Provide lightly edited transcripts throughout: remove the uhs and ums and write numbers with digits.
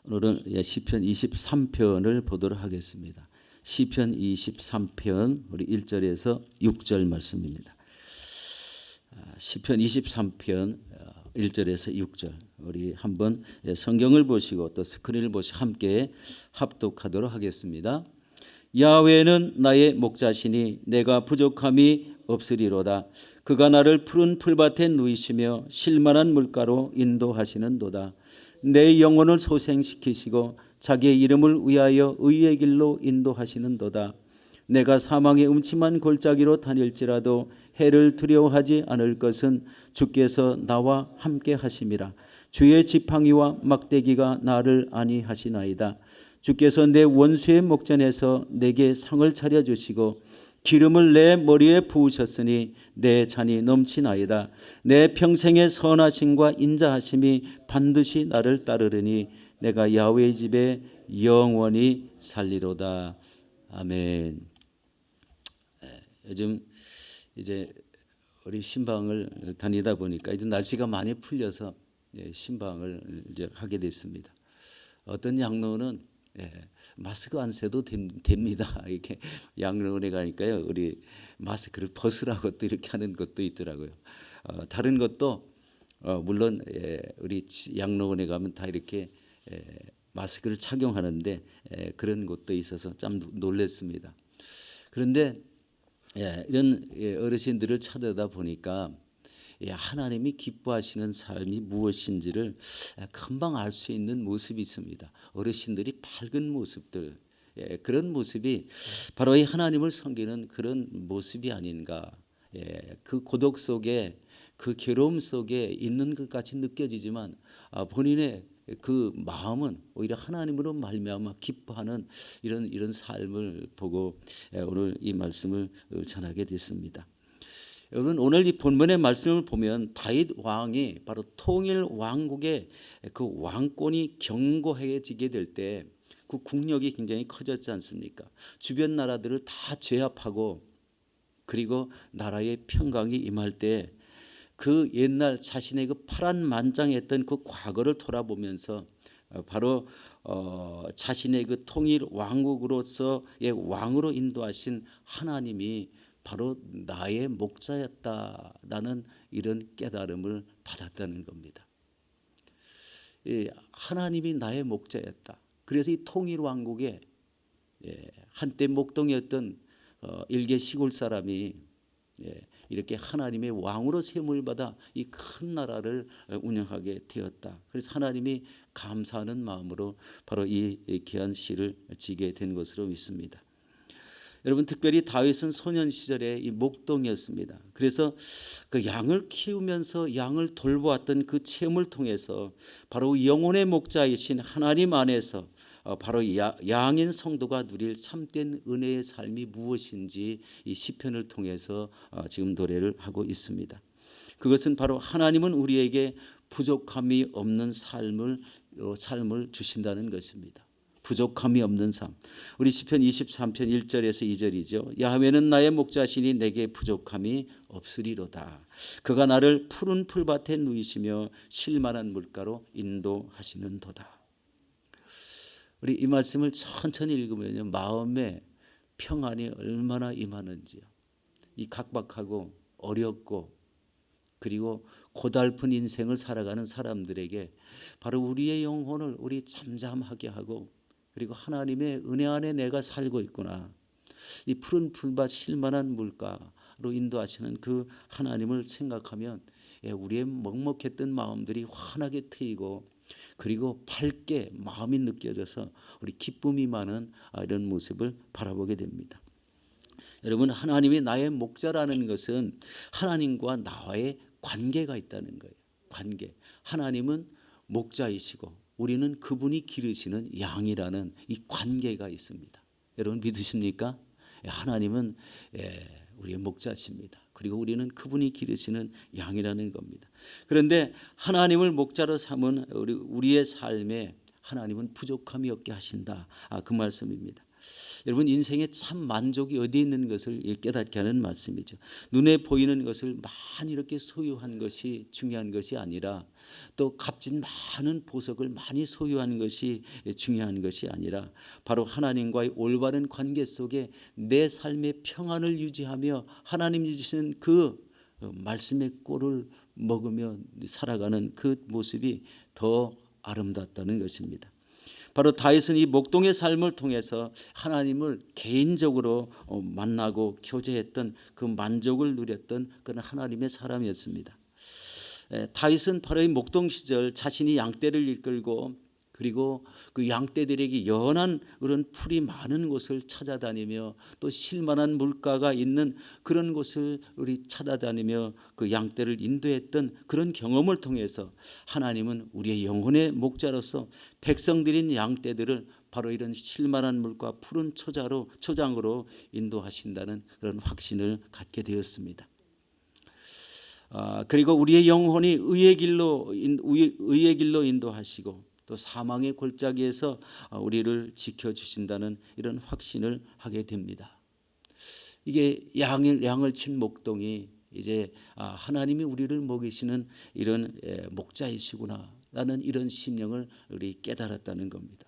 오늘은 시편 23편을 보도록 하겠습니다. 시편 23편 우리 1절에서 6절 말씀입니다. 시편 23편 1절에서 6절 우리 한번 성경을 보시고 또 스크린을 보시고 함께 합독하도록 하겠습니다. 야훼는 나의 목자시니 내가 부족함이 없으리로다. 그가 나를 푸른 풀밭에 누이시며 쉴만한 물가로 인도하시는도다. 내 영혼을 소생시키시고 자기의 이름을 위하여 의의 길로 인도하시는도다. 내가 사망의 음침한 골짜기로 다닐지라도 해를 두려워하지 않을 것은 주께서 나와 함께 하심이라. 주의 지팡이와 막대기가 나를 안위하시나이다. 주께서 내 원수의 목전에서 내게 상을 차려주시고 기름을 내 머리에 부으셨으니 내 잔이 넘치나이다. 내 평생의 선하심과 인자하심이 반드시 나를 따르리니 내가 야훼의 집에 영원히 살리로다. 아멘. 요즘 이제 우리 신방을 다니다 보니까 이제 날씨가 많이 풀려서 신방을 이제 하게 됐습니다. 어떤 양로는 마스크 안 써도 됩니다. 이렇게 양로원에 가니까요, 우리 마스크를 벗으라고 또 이렇게 하는 것도 있더라고요. 다른 것도 물론 우리 양로원에 가면 다 이렇게 마스크를 착용하는데 그런 곳도 있어서 참 놀랐습니다. 그런데 이런 어르신들을 찾아다 보니까 하나님이 기뻐하시는 삶이 무엇인지를 금방 알 수 있는 모습이 있습니다. 어르신들이 밝은 모습들, 그런 모습이 바로 이 하나님을 섬기는 그런 모습이 아닌가. 그 고독 속에 그 괴로움 속에 있는 것 같이 느껴지지만 본인의 그 마음은 오히려 하나님으로 말미암아 기뻐하는 이런 삶을 보고 오늘 이 말씀을 전하게 됐습니다. 여러분, 오늘 이 본문의 말씀을 보면 다윗 왕이 바로 통일 왕국의 그 왕권이 견고해지게 될 때 그 국력이 굉장히 커졌지 않습니까? 주변 나라들을 다 제압하고 그리고 나라의 평강이 임할 때 그 옛날 자신의 그 파란만장했던 그 과거를 돌아보면서 바로 자신의 그 통일 왕국으로서의 왕으로 인도하신 하나님이 바로 나의 목자였다라는 이런 깨달음을 받았다는 겁니다. 하나님이 나의 목자였다. 그래서 이 통일 왕국에 한때 목동이었던 일개 시골 사람이 이렇게 하나님의 왕으로 세움을 받아 이 큰 나라를 운영하게 되었다. 그래서 하나님이 감사하는 마음으로 바로 이 귀한 시를 지게 된 것으로 믿습니다. 여러분, 특별히 다윗은 소년 시절에 이 목동이었습니다. 그래서 그 양을 키우면서 양을 돌보았던 그 체험을 통해서 바로 영혼의 목자이신 하나님 안에서 바로 양인 성도가 누릴 참된 은혜의 삶이 무엇인지 이 시편을 통해서 지금 노래를 하고 있습니다. 그것은 바로 하나님은 우리에게 부족함이 없는 삶을 주신다는 것입니다. 부족함이 없는 삶. 우리 시편 23편 1절에서 2절이죠. 야훼는 나의 목자시니 내게 부족함이 없으리로다. 그가 나를 푸른 풀밭에 누이시며 쉴만한 물가로 인도하시는도다. 우리 이 말씀을 천천히 읽으면요, 마음에 평안이 얼마나 임하는지요. 이 각박하고 어렵고 그리고 고달픈 인생을 살아가는 사람들에게 바로 우리의 영혼을 우리 잠잠하게 하고 그리고 하나님의 은혜 안에 내가 살고 있구나. 이 푸른 풀밭 쉴만한 물가로 인도하시는 그 하나님을 생각하면 우리의 먹먹했던 마음들이 환하게 트이고 그리고 밝게 마음이 느껴져서 우리 기쁨이 많은 이런 모습을 바라보게 됩니다. 여러분, 하나님이 나의 목자라는 것은 하나님과 나와의 관계가 있다는 거예요. 관계. 하나님은 목자이시고 우리는 그분이 기르시는 양이라는 이 관계가 있습니다. 여러분 믿으십니까? 하나님은 우리의 목자십니다. 그리고 우리는 그분이 기르시는 양이라는 겁니다. 그런데 하나님을 목자로 삼은 우리의 삶에 하나님은 부족함이 없게 하신다. 그 말씀입니다. 여러분, 인생에 참 만족이 어디에 있는 것을 깨닫게 하는 말씀이죠. 눈에 보이는 것을 많이 이렇게 소유한 것이 중요한 것이 아니라 또 값진 많은 보석을 많이 소유하는 것이 중요한 것이 아니라 바로 하나님과의 올바른 관계 속에 내 삶의 평안을 유지하며 하나님이 주시는 그 말씀의 꼴을 먹으며 살아가는 그 모습이 더 아름답다는 것입니다. 바로 다윗은 이 목동의 삶을 통해서 하나님을 개인적으로 만나고 교제했던 그 만족을 누렸던 그런 하나님의 사람이었습니다. 다윗은 바로 이 목동 시절 자신이 양떼를 이끌고 그리고 그 양떼들에게 연한 그런 풀이 많은 곳을 찾아다니며 또 쉴만한 물가가 있는 그런 곳을 찾아다니며 그 양떼를 인도했던 그런 경험을 통해서 하나님은 우리의 영혼의 목자로서 백성들인 양떼들을 바로 이런 쉴만한 물과 푸른 초장으로 인도하신다는 그런 확신을 갖게 되었습니다. 그리고 우리의 영혼이 의의 길로 인도하시고 또 사망의 골짜기에서 우리를 지켜주신다는 이런 확신을 하게 됩니다. 이게 양을 친 목동이 이제 하나님이 우리를 먹이시는 이런 목자이시구나라는 이런 심령을 우리 깨달았다는 겁니다.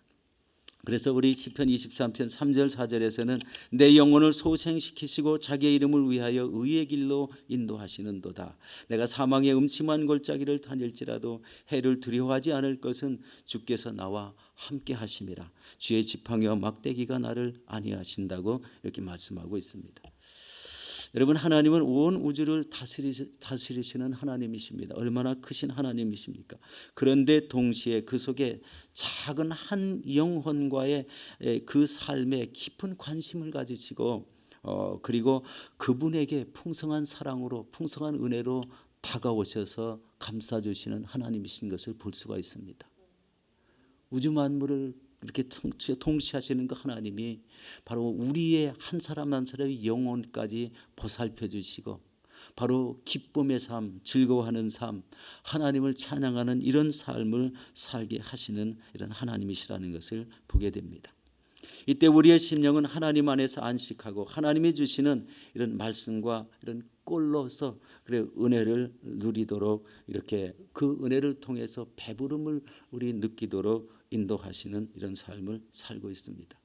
그래서 우리 시편 23편 3절 4절에서는 내 영혼을 소생시키시고 자기의 이름을 위하여 의의 길로 인도하시는도다. 내가 사망의 음침한 골짜기를 다닐지라도 해를 두려워하지 않을 것은 주께서 나와 함께 하심이라. 주의 지팡이와 막대기가 나를 안위하신다고 이렇게 말씀하고 있습니다. 여러분, 하나님은 온 우주를 다스리시는 하나님이십니다. 얼마나 크신 하나님이십니까? 그런데 동시에 그 속에 작은 한 영혼과의 그 삶에 깊은 관심을 가지시고 그리고 그분에게 풍성한 사랑으로 풍성한 은혜로 다가오셔서 감싸주시는 하나님이신 것을 볼 수가 있습니다. 우주 만물을 이렇게 통치하시는 그 하나님이 바로 우리의 한 사람 한 사람의 영혼까지 보살펴 주시고 바로 기쁨의 삶, 즐거워하는 삶, 하나님을 찬양하는 이런 삶을 살게 하시는 이런 하나님이시라는 것을 보게 됩니다. 이때 우리의 심령은 하나님 안에서 안식하고 하나님이 주시는 이런 말씀과 이런 꼴로서 그래 은혜를 누리도록 이렇게 그 은혜를 통해서 배부름을 우리 느끼도록 인도하시는 이런 삶을 살고 있습니다.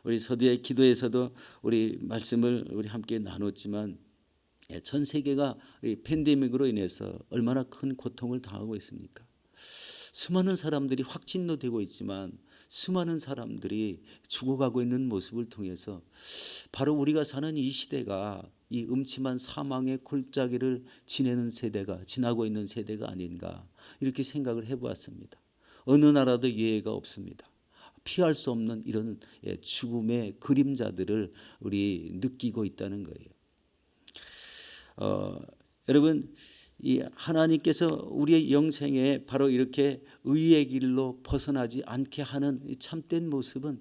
우리 서두의 기도에서도 우리 말씀을 우리 함께 나눴지만 전 세계가 팬데믹으로 인해서 얼마나 큰 고통을 당하고 있습니까? 수많은 사람들이 확진도 되고 있지만 수많은 사람들이 죽어가고 있는 모습을 통해서 바로 우리가 사는 이 시대가 이 음침한 사망의 골짜기를 지나고 있는 세대가 아닌가 이렇게 생각을 해보았습니다. 어느 나라도 예외가 없습니다. 피할 수 없는 이런 죽음의 그림자들을 우리 느끼고 있다는 거예요. 여러분, 이 하나님께서 우리의 영생에 바로 이렇게 의의 길로 벗어나지 않게 하는 이 참된 모습은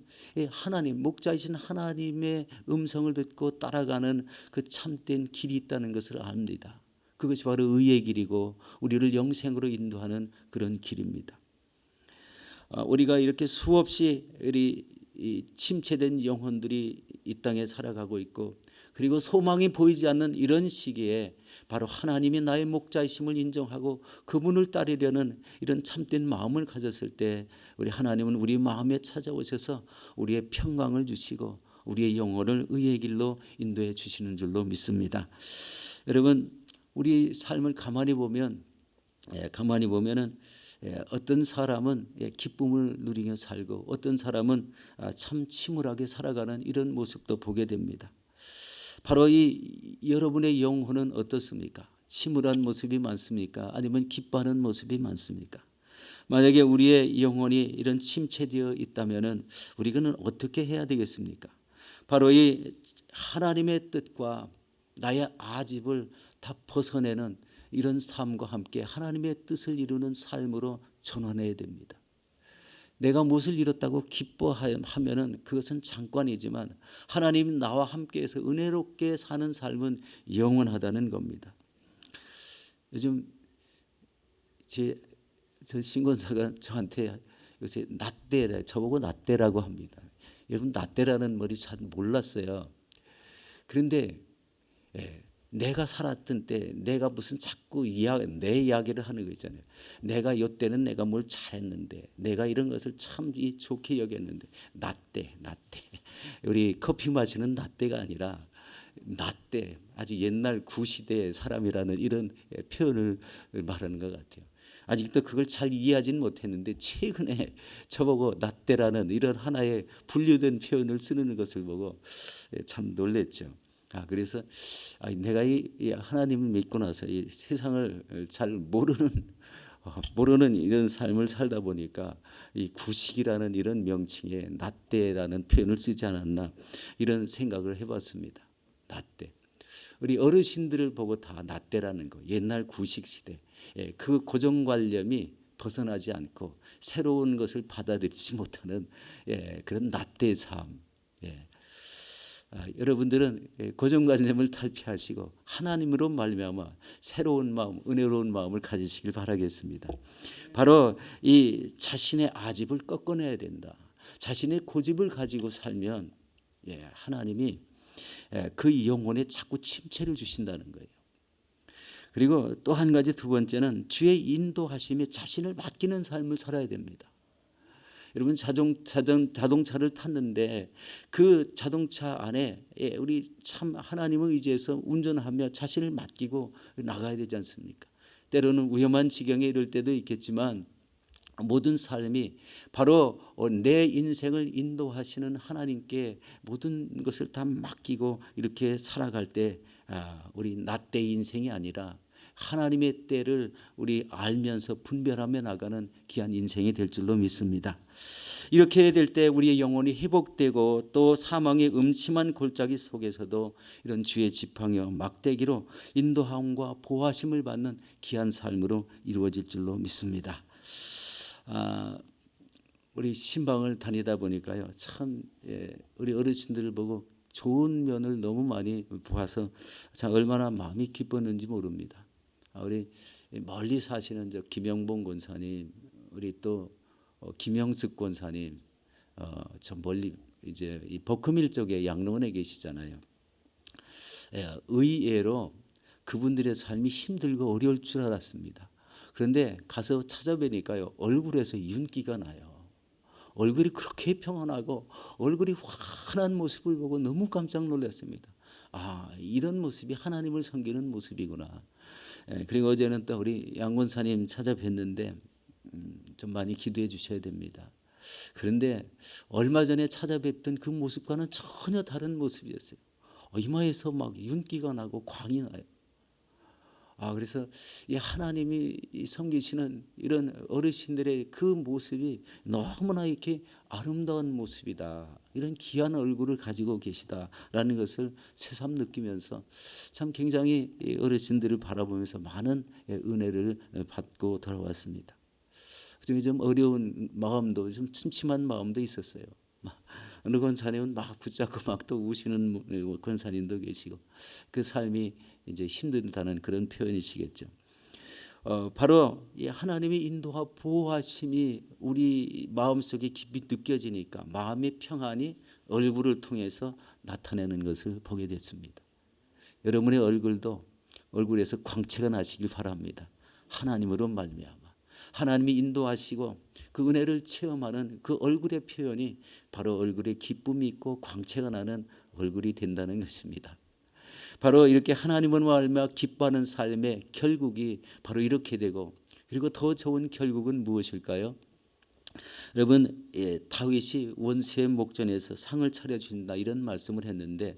하나님, 목자이신 하나님의 음성을 듣고 따라가는 그 참된 길이 있다는 것을 압니다. 그것이 바로 의의 길이고 우리를 영생으로 인도하는 그런 길입니다. 우리가 이렇게 수없이 이 침체된 영혼들이 이 땅에 살아가고 있고 그리고 소망이 보이지 않는 이런 시기에 바로 하나님이 나의 목자이심을 인정하고 그분을 따르려는 이런 참된 마음을 가졌을 때 우리 하나님은 우리 마음에 찾아오셔서 우리의 평강을 주시고 우리의 영혼을 의의 길로 인도해 주시는 줄로 믿습니다. 여러분, 우리 삶을 가만히 보면은 어떤 사람은 기쁨을 누리며 살고 어떤 사람은 참 침울하게 살아가는 이런 모습도 보게 됩니다. 바로 이 여러분의 영혼은 어떻습니까? 침울한 모습이 많습니까? 아니면 기뻐하는 모습이 많습니까? 만약에 우리의 영혼이 이런 침체되어 있다면은 우리는 어떻게 해야 되겠습니까? 바로 이 하나님의 뜻과 나의 아집을 다 벗어내는 이런 삶과 함께 하나님의 뜻을 이루는 삶으로 전환해야 됩니다. 내가 무엇을 이뤘다고 기뻐하면은 그것은 잠깐이지만 하나님이 나와 함께해서 은혜롭게 사는 삶은 영원하다는 겁니다. 요즘 저 신권사가 저한테 요새 저보고 낫대라고 합니다. 여러분, 낫대라는 말이 잘 몰랐어요. 그런데 내가 살았던 때 내가 무슨 자꾸 내 이야기를 하는 거 있잖아요. 내가 이때는 내가 뭘 잘했는데 내가 이런 것을 참 좋게 여겼는데 나 때 우리 커피 마시는 나 때가 아니라 나 때 아주 옛날 구시대의 사람이라는 이런 표현을 말하는 것 같아요. 아직도 그걸 잘 이해하지는 못했는데 최근에 저보고 나 때라는 이런 하나의 분류된 표현을 쓰는 것을 보고 참 놀랬죠. 그래서 내가 이 하나님을 믿고 나서 이 세상을 잘 모르는 이런 삶을 살다 보니까 이 구식이라는 이런 명칭에 나때라는 표현을 쓰지 않았나 이런 생각을 해봤습니다. 나때. 우리 어르신들을 보고 다 나때라는 거. 옛날 구식 시대. 그 고정관념이 벗어나지 않고 새로운 것을 받아들이지 못하는 그런 나때의 삶. 여러분들은 고정관념을 탈피하시고 하나님으로 말미암아 새로운 마음, 은혜로운 마음을 가지시길 바라겠습니다. 바로 이 자신의 아집을 꺾어내야 된다. 자신의 고집을 가지고 살면 하나님이 그 영혼에 자꾸 침체를 주신다는 거예요. 그리고 또 한 가지 두 번째는 주의 인도하심에 자신을 맡기는 삶을 살아야 됩니다. 여러분 자동차를 탔는데 그 자동차 안에 우리 참 하나님을 의지해서 운전하며 자신을 맡기고 나가야 되지 않습니까? 때로는 위험한 지경에 이를 때도 있겠지만 모든 삶이 바로 내 인생을 인도하시는 하나님께 모든 것을 다 맡기고 이렇게 살아갈 때 우리 나 때 인생이 아니라 하나님의 때를 우리 알면서 분별하며 나가는 귀한 인생이 될 줄로 믿습니다. 이렇게 될 때 우리의 영혼이 회복되고 또 사망의 음침한 골짜기 속에서도 이런 주의 지팡이와 막대기로 인도함과 보호하심을 받는 귀한 삶으로 이루어질 줄로 믿습니다. 우리 신방을 다니다 보니까요, 참 우리 어르신들을 보고 좋은 면을 너무 많이 보아서 참 얼마나 마음이 기뻤는지 모릅니다. 우리 멀리 사시는 저 김영봉 권사님, 우리 또 김영숙 권사님, 저 멀리 이제 이 버크밀 쪽에 양로원에 계시잖아요. 의외로 그분들의 삶이 힘들고 어려울 줄 알았습니다. 그런데 가서 찾아뵈니까요, 얼굴에서 윤기가 나요. 얼굴이 그렇게 평안하고 얼굴이 환한 모습을 보고 너무 깜짝 놀랐습니다. 이런 모습이 하나님을 섬기는 모습이구나. 그리고 어제는 또 우리 양 권사님 찾아뵀는데 좀 많이 기도해 주셔야 됩니다. 그런데 얼마 전에 찾아뵀던 그 모습과는 전혀 다른 모습이었어요. 이마에서 막 윤기가 나고 광이 나요. 그래서 이 하나님이 섬기시는 이런 어르신들의 그 모습이 너무나 이렇게 아름다운 모습이다. 이런 귀한 얼굴을 가지고 계시다라는 것을 새삼 느끼면서 참 굉장히 어르신들을 바라보면서 많은 은혜를 받고 돌아왔습니다. 그중에 좀 어려운 마음도 좀 침침한 마음도 있었어요. 어느 권사님은 막 붙잡고 막 또 우시는 권사님도 계시고 그 삶이 이제 힘들다는 그런 표현이시겠죠. 바로 이 하나님의 인도와 보호하심이 우리 마음속에 깊이 느껴지니까 마음의 평안이 얼굴을 통해서 나타내는 것을 보게 됐습니다. 여러분의 얼굴에서 광채가 나시길 바랍니다. 하나님으로 말미암아 하나님이 인도하시고 그 은혜를 체험하는 그 얼굴의 표현이 바로 얼굴에 기쁨이 있고 광채가 나는 얼굴이 된다는 것입니다. 바로 이렇게 하나님을 말미암아 기뻐하는 삶의 결국이 바로 이렇게 되고, 그리고 더 좋은 결국은 무엇일까요? 여러분, 다윗이 원수의 목전에서 상을 차려준다 이런 말씀을 했는데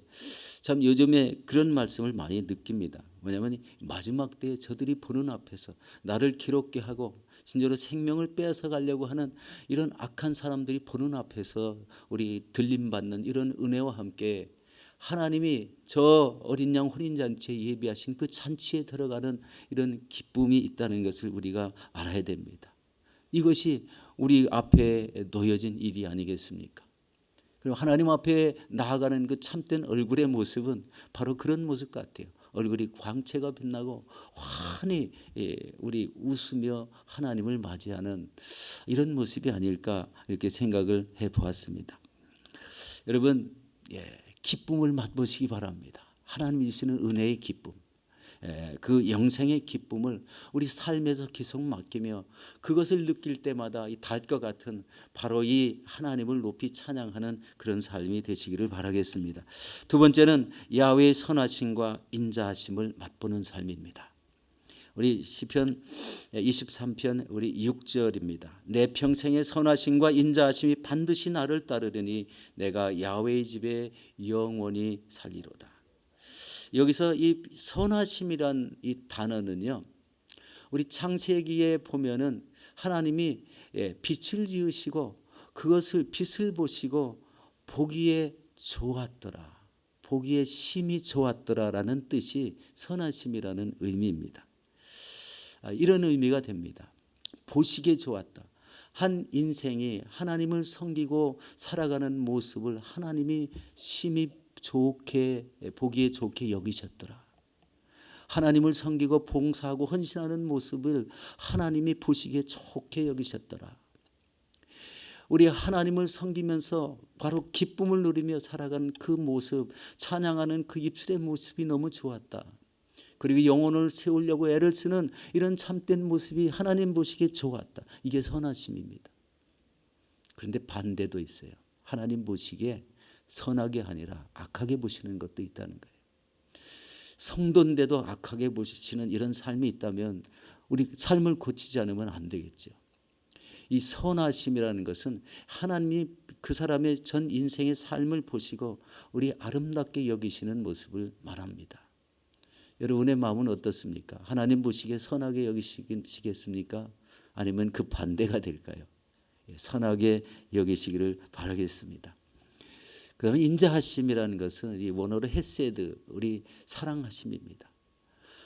참 요즘에 그런 말씀을 많이 느낍니다. 뭐냐면 마지막 때에 저들이 보는 앞에서 나를 괴롭게 하고 진짜로 생명을 빼앗아 가려고 하는 이런 악한 사람들이 보는 앞에서 우리 들림받는 이런 은혜와 함께 하나님이 저 어린 양 혼인잔치에 예비하신 그 잔치에 들어가는 이런 기쁨이 있다는 것을 우리가 알아야 됩니다. 이것이 우리 앞에 놓여진 일이 아니겠습니까? 그리고 하나님 앞에 나아가는 그 참된 얼굴의 모습은 바로 그런 모습 같아요. 얼굴이 광채가 빛나고 환히 우리 웃으며 하나님을 맞이하는 이런 모습이 아닐까 이렇게 생각을 해보았습니다. 여러분, 기쁨을 맛보시기 바랍니다. 하나님이 주시는 은혜의 기쁨. 그 영생의 기쁨을 우리 삶에서 계속 맡기며 그것을 느낄 때마다 이 닷과 같은 바로 이 하나님을 높이 찬양하는 그런 삶이 되시기를 바라겠습니다. 두 번째는 야훼의 선하심과 인자하심을 맛보는 삶입니다. 우리 시편 23편 우리 6절입니다. 내 평생의 선하심과 인자하심이 반드시 나를 따르려니 내가 야훼의 집에 영원히 살리로다. 여기서 이 선하심이란 이 단어는요, 우리 창세기에 보면은 하나님이 빛을 지으시고 그것을 빛을 보시고 보기에 좋았더라, 보기에 심히 좋았더라라는 뜻이 선하심이라는 의미입니다. 이런 의미가 됩니다. 보시기에 좋았다. 한 인생이 하나님을 섬기고 살아가는 모습을 하나님이 심히 좋게, 보기에 좋게 여기셨더라. 하나님을 섬기고 봉사하고 헌신하는 모습을 하나님이 보시기에 좋게 여기셨더라. 우리 하나님을 섬기면서 바로 기쁨을 누리며 살아가는 그 모습, 찬양하는 그 입술의 모습이 너무 좋았다. 그리고 영혼을 세우려고 애를 쓰는 이런 참된 모습이 하나님 보시기에 좋았다. 이게 선하심입니다. 그런데 반대도 있어요. 하나님 보시기에 선하게 아니라 악하게 보시는 것도 있다는 거예요. 성도인데도 악하게 보시는 이런 삶이 있다면 우리 삶을 고치지 않으면 안 되겠죠. 이 선하심이라는 것은 하나님이 그 사람의 전 인생의 삶을 보시고 우리 아름답게 여기시는 모습을 말합니다. 여러분의 마음은 어떻습니까? 하나님 보시기에 선하게 여기시겠습니까? 아니면 그 반대가 될까요? 선하게 여기시기를 바라겠습니다. 그러면 인자하심이라는 것은 이 원어로 헤세드, 우리 사랑하심입니다.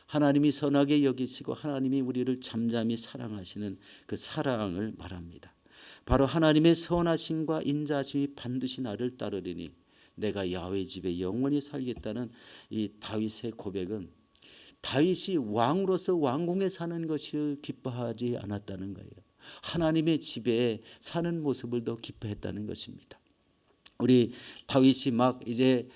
하나님이 선하게 여기시고 하나님이 우리를 잠잠히 사랑하시는 그 사랑을 말합니다. 바로 하나님의 선하심과 인자하심이 반드시 나를 따르리니 내가 야훼 집에 영원히 살겠다는 이 다윗의 고백은 다윗이 왕으로서 왕궁에 사는 것을 기뻐하지 않았다는 거예요. 하나님의 집에 사는 모습을 더 기뻐했다는 것입니다. 우리 다윗이 막 이제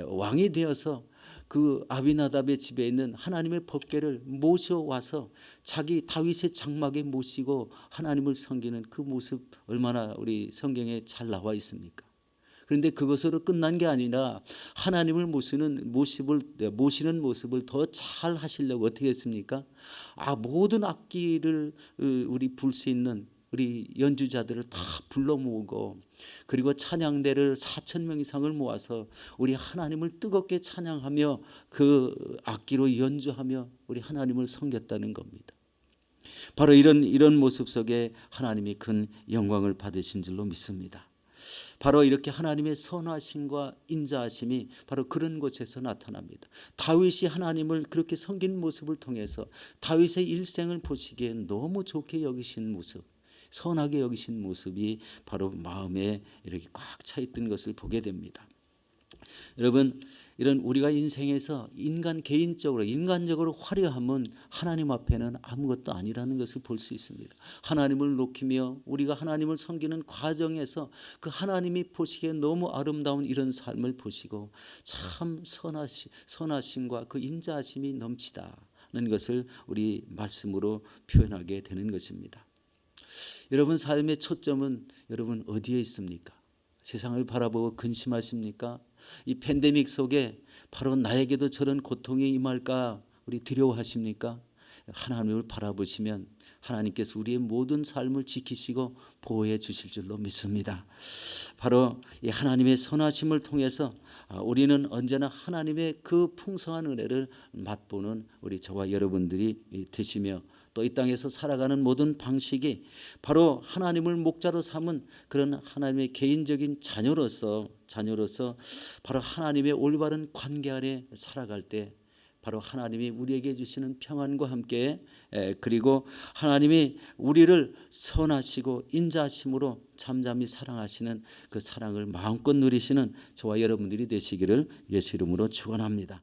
왕이 되어서 그 아비나답의 집에 있는 하나님의 법궤를 모셔와서 자기 다윗의 장막에 모시고 하나님을 섬기는 그 모습 얼마나 우리 성경에 잘 나와 있습니까? 그런데 그것으로 끝난 게 아니라 하나님을 모시는 모습을 더 잘 하시려고 어떻게 했습니까? 모든 악기를 우리 불 수 있는 우리 연주자들을 다 불러 모으고 그리고 찬양대를 4,000명 이상을 모아서 우리 하나님을 뜨겁게 찬양하며 그 악기로 연주하며 우리 하나님을 섬겼다는 겁니다. 바로 이런 모습 속에 하나님이 큰 영광을 받으신 줄로 믿습니다. 바로 이렇게 하나님의 선하심과 인자하심이 바로 그런 곳에서 나타납니다. 다윗이 하나님을 그렇게 섬긴 모습을 통해서 다윗의 일생을 보시기에 너무 좋게 여기신 모습, 선하게 여기신 모습이 바로 마음에 이렇게 꽉 차 있던 것을 보게 됩니다. 여러분, 이런 우리가 인생에서 인간적으로 화려함은 하나님 앞에는 아무것도 아니라는 것을 볼 수 있습니다. 하나님을 높이며 우리가 하나님을 섬기는 과정에서 그 하나님이 보시기에 너무 아름다운 이런 삶을 보시고 참 선하심과 그 인자하심이 넘치다는 것을 우리 말씀으로 표현하게 되는 것입니다. 여러분 삶의 초점은 여러분 어디에 있습니까? 세상을 바라보고 근심하십니까? 이 팬데믹 속에 바로 나에게도 저런 고통이 임할까 우리 두려워하십니까? 하나님을 바라보시면 하나님께서 우리의 모든 삶을 지키시고 보호해 주실 줄로 믿습니다. 바로 이 하나님의 선하심을 통해서 우리는 언제나 하나님의 그 풍성한 은혜를 맛보는 우리 저와 여러분들이 되시며 또 이 땅에서 살아가는 모든 방식이 바로 하나님을 목자로 삼은 그런 하나님의 개인적인 자녀로서 바로 하나님의 올바른 관계 안에 살아갈 때 바로 하나님이 우리에게 주시는 평안과 함께 그리고 하나님이 우리를 선하시고 인자하심으로 잠잠히 사랑하시는 그 사랑을 마음껏 누리시는 저와 여러분들이 되시기를 예수 이름으로 축원합니다.